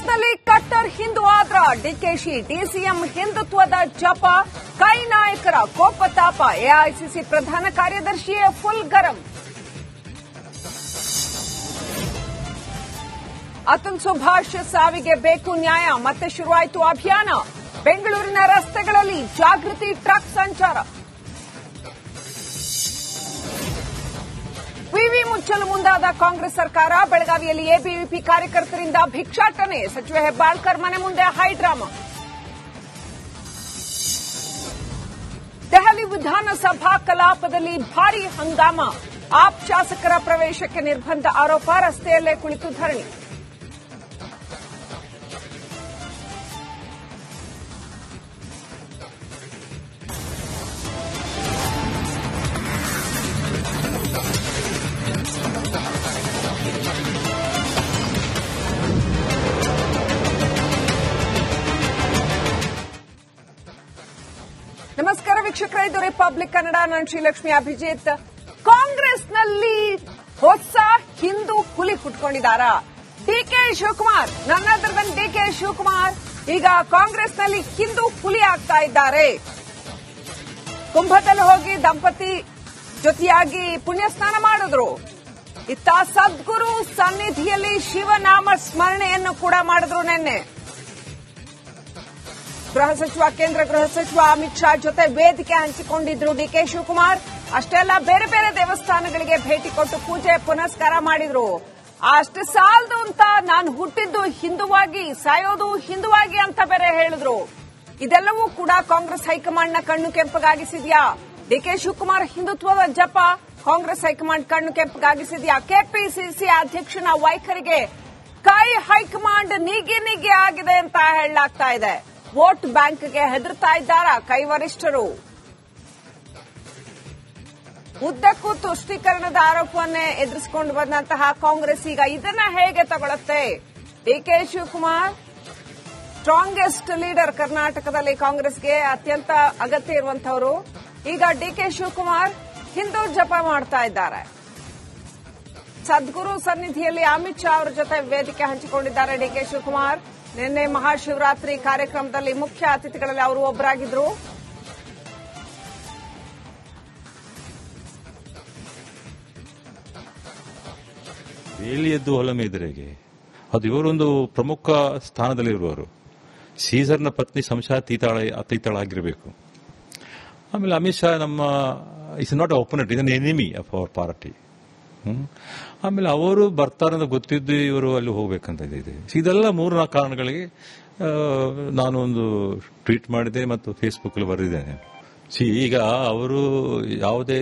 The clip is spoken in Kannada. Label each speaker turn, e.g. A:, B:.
A: ಕಾಂಗ್ರೆಸ್ನಲ್ಲಿ ಕಟ್ಟರ್ ಹಿಂದೂ ಆದ್ರ ಡಿಕೆಶಿ ಡಿಸಿಎಂ ಹಿಂದುತ್ವದ ಜಪ ಕೈ ನಾಯಕರ ಕೋಪತಾಪ ಎಐಸಿಸಿ ಪ್ರಧಾನ ಕಾರ್ಯದರ್ಶಿಯೇ ಫುಲ್ ಗರಂ. ಅತುಲ್ ಸುಭಾಷ್ ಸಾವಿಗೆ ಬೇಕು ನ್ಯಾಯ ಮತ್ತೆ ಶುರುವಾಯಿತು ಅಭಿಯಾನ. ಬೆಂಗಳೂರಿನ ರಸ್ತೆಗಳಲ್ಲಿ ಜಾಗೃತಿ ಟ್ರಕ್ ಸಂಚಾರ. ವಿವಿ ಮುಚ್ಚಲು ಮುಂದಾದ ಕಾಂಗ್ರೆಸ್ ಸರ್ಕಾರ. ಬೆಳಗಾವಿಯಲ್ಲಿ ಎಬಿವಿಪಿ ಕಾರ್ಯಕರ್ತರಿಂದ ಭಿಕ್ಷಾಟನೆ. ಸಚಿವ ಹೆಬ್ಬಾಳ್ಕರ್ ಮನೆ ಮುಂದೆ ಹೈಡ್ರಾಮಾ. ದೆಹಲಿ ವಿಧಾನಸಭಾ ಕಲಾಪದಲ್ಲಿ ಭಾರೀ ಹಂಗಾಮ. ಆಪ್ ಶಾಸಕರ ಪ್ರವೇಶಕ್ಕೆ ನಿರ್ಬಂಧ ಆರೋಪ. ರಸ್ತೆಯಲ್ಲೇ ಕುಳಿತು ಧರಣಿ. ನಮಸ್ಕಾರ ವೀಕ್ಷಕರೇ, ಇದು ರಿಪಬ್ಲಿಕ್ ಕನ್ನಡ. ನಾನು ಶ್ರೀಲಕ್ಷ್ಮಿ ಅಭಿಜಿತ್. ಕಾಂಗ್ರೆಸ್ನಲ್ಲಿ ಹೊಸ ಹಿಂದೂ ಹುಲಿ ಹುಟ್ಕೊಂಡಿದ್ದಾರಾ? ಡಿಕೆ ಶಿವಕುಮಾರ್, ನನ್ನದರ ಡಿಕೆ ಶಿವಕುಮಾರ್ ಈಗ ಕಾಂಗ್ರೆಸ್ನಲ್ಲಿ ಹಿಂದೂ ಹುಲಿ ಆಗ್ತಾ ಇದ್ದಾರೆ. ಕುಂಭದಲ್ಲಿ ಹೋಗಿ ದಂಪತಿ ಜೊತೆಯಾಗಿ ಪುಣ್ಯ ಸ್ನಾನ ಮಾಡಿದ್ರು. ಇತ್ತ ಸದ್ಗುರು ಸನ್ನಿಧಿಯಲ್ಲಿ ಶಿವನಾಮ ಸ್ಮರಣೆಯನ್ನು ಕೂಡ ಮಾಡಿದ್ರು. ನಿನ್ನೆ ಗೃಹ ಸಚಿವ, ಕೇಂದ್ರ ಗೃಹ ಸಚಿವ ಅಮಿತ್ ಶಾ ಜೊತೆ ವೇದಿಕೆ ಹಂಚಿಕೊಂಡಿದ್ರು ಡಿಕೆ ಶಿವಕುಮಾರ್. ಅಷ್ಟೇ ಅಲ್ಲ, ಬೇರೆ ಬೇರೆ ದೇವಸ್ಥಾನಗಳಿಗೆ ಭೇಟಿ ಕೊಟ್ಟು ಪೂಜೆ ಪುನಸ್ಕಾರ ಮಾಡಿದ್ರು. ಅಷ್ಟು ಸಾಲದು ಅಂತ ನಾನು ಹುಟ್ಟಿದ್ದು ಹಿಂದುವಾಗಿ, ಸಾಯೋದು ಹಿಂದುವಾಗಿ ಅಂತ ಬೇರೆ ಹೇಳಿದ್ರು. ಇದೆಲ್ಲವೂ ಕೂಡ ಕಾಂಗ್ರೆಸ್ ಹೈಕಮಾಂಡ್ನ ಕಣ್ಣು ಕೆಂಪಗಾಗಿಸಿದ್ಯಾ? ಡಿಕೆ ಶಿವಕುಮಾರ್ ಹಿಂದುತ್ವದ ಜಪ ಕಾಂಗ್ರೆಸ್ ಹೈಕಮಾಂಡ್ ಕಣ್ಣು ಕೆಂಪಗಾಗಿಸಿದ್ಯಾ? ಕೆಪಿಸಿಸಿ ಅಧ್ಯಕ್ಷನ ವೈಖರಿಗೆ ಕೈ ಹೈಕಮಾಂಡ್ ನಿಗಿ ಆಗಿದೆ ಅಂತ ಹೇಳಲಾಗ್ತಾ ಇದೆ. ವೋಟ್ ಬ್ಯಾಂಕ್ಗೆ ಹೆದರ್ತಾ ಇದ್ದಾರಾ ಕೈ ವರಿಷ್ಠರು? ಉದ್ದಕ್ಕೂ ತುಷ್ಟೀಕರಣದ ಆರೋಪವನ್ನೇ ಎದುರಿಸಿಕೊಂಡು ಬಂದಂತಹ ಕಾಂಗ್ರೆಸ್ ಈಗ ಇದನ್ನ ಹೇಗೆ ತಗೊಳುತ್ತೆ? ಡಿಕೆ ಶಿವಕುಮಾರ್ ಸ್ಟ್ರಾಂಗೆಸ್ಟ್ ಲೀಡರ್ ಕರ್ನಾಟಕದಲ್ಲಿ, ಕಾಂಗ್ರೆಸ್ಗೆ ಅತ್ಯಂತ ಅಗತ್ಯ ಇರುವಂತವರು. ಈಗ ಡಿಕೆ ಶಿವಕುಮಾರ್ ಹಿಂದೂ ಜಪ ಮಾಡ್ತಾ ಇದ್ದಾರೆ. ಸದ್ಗುರು ಸನ್ನಿಧಿಯಲ್ಲಿ ಅಮಿತ್ ಶಾ ಅವರ ಜೊತೆ ವೇದಿಕೆ ಹಂಚಿಕೊಂಡಿದ್ದಾರೆ ಡಿಕೆ ಶಿವಕುಮಾರ್. ನಿನ್ನೆ ಮಹಾಶಿವರಾತ್ರಿ ಕಾರ್ಯಕ್ರಮದಲ್ಲಿ ಮುಖ್ಯ ಅತಿಥಿಗಳಲ್ಲಿ ಅವರು ಒಬ್ಬರಾಗಿದ್ರು.
B: ಬೇಲಿಯದ್ದು ಹೊಲ ಮೇದರೆಗೆ ಅದು ಇವರೊಂದು ಪ್ರಮುಖ ಸ್ಥಾನದಲ್ಲಿರುವವರು. ಸೀಸರ್ನ ಪತ್ನಿ ಅತೀತಳಾಗಿರಬೇಕು. ಆಮೇಲೆ ಅಮಿತ್ ಶಾ ನಮ್ಮ is not opponent, is an enemy of our party. ಆಮೇಲೆ ಅವರು ಬರ್ತಾರೆ ಅಂತ ಗೊತ್ತಿದ್ದು ಇವರು ಅಲ್ಲಿ ಹೋಗ್ಬೇಕಂತ ಇದೆ. ಇದೆಲ್ಲ 3-4 ಕಾರಣಗಳಿಗೆ ನಾನು ಒಂದು ಟ್ವೀಟ್ ಮಾಡಿದೆ ಮತ್ತು ಫೇಸ್ಬುಕ್ ಅಲ್ಲಿ ಬರೆದಿದ್ದೇನೆ. ಈಗ ಅವರು ಯಾವುದೇ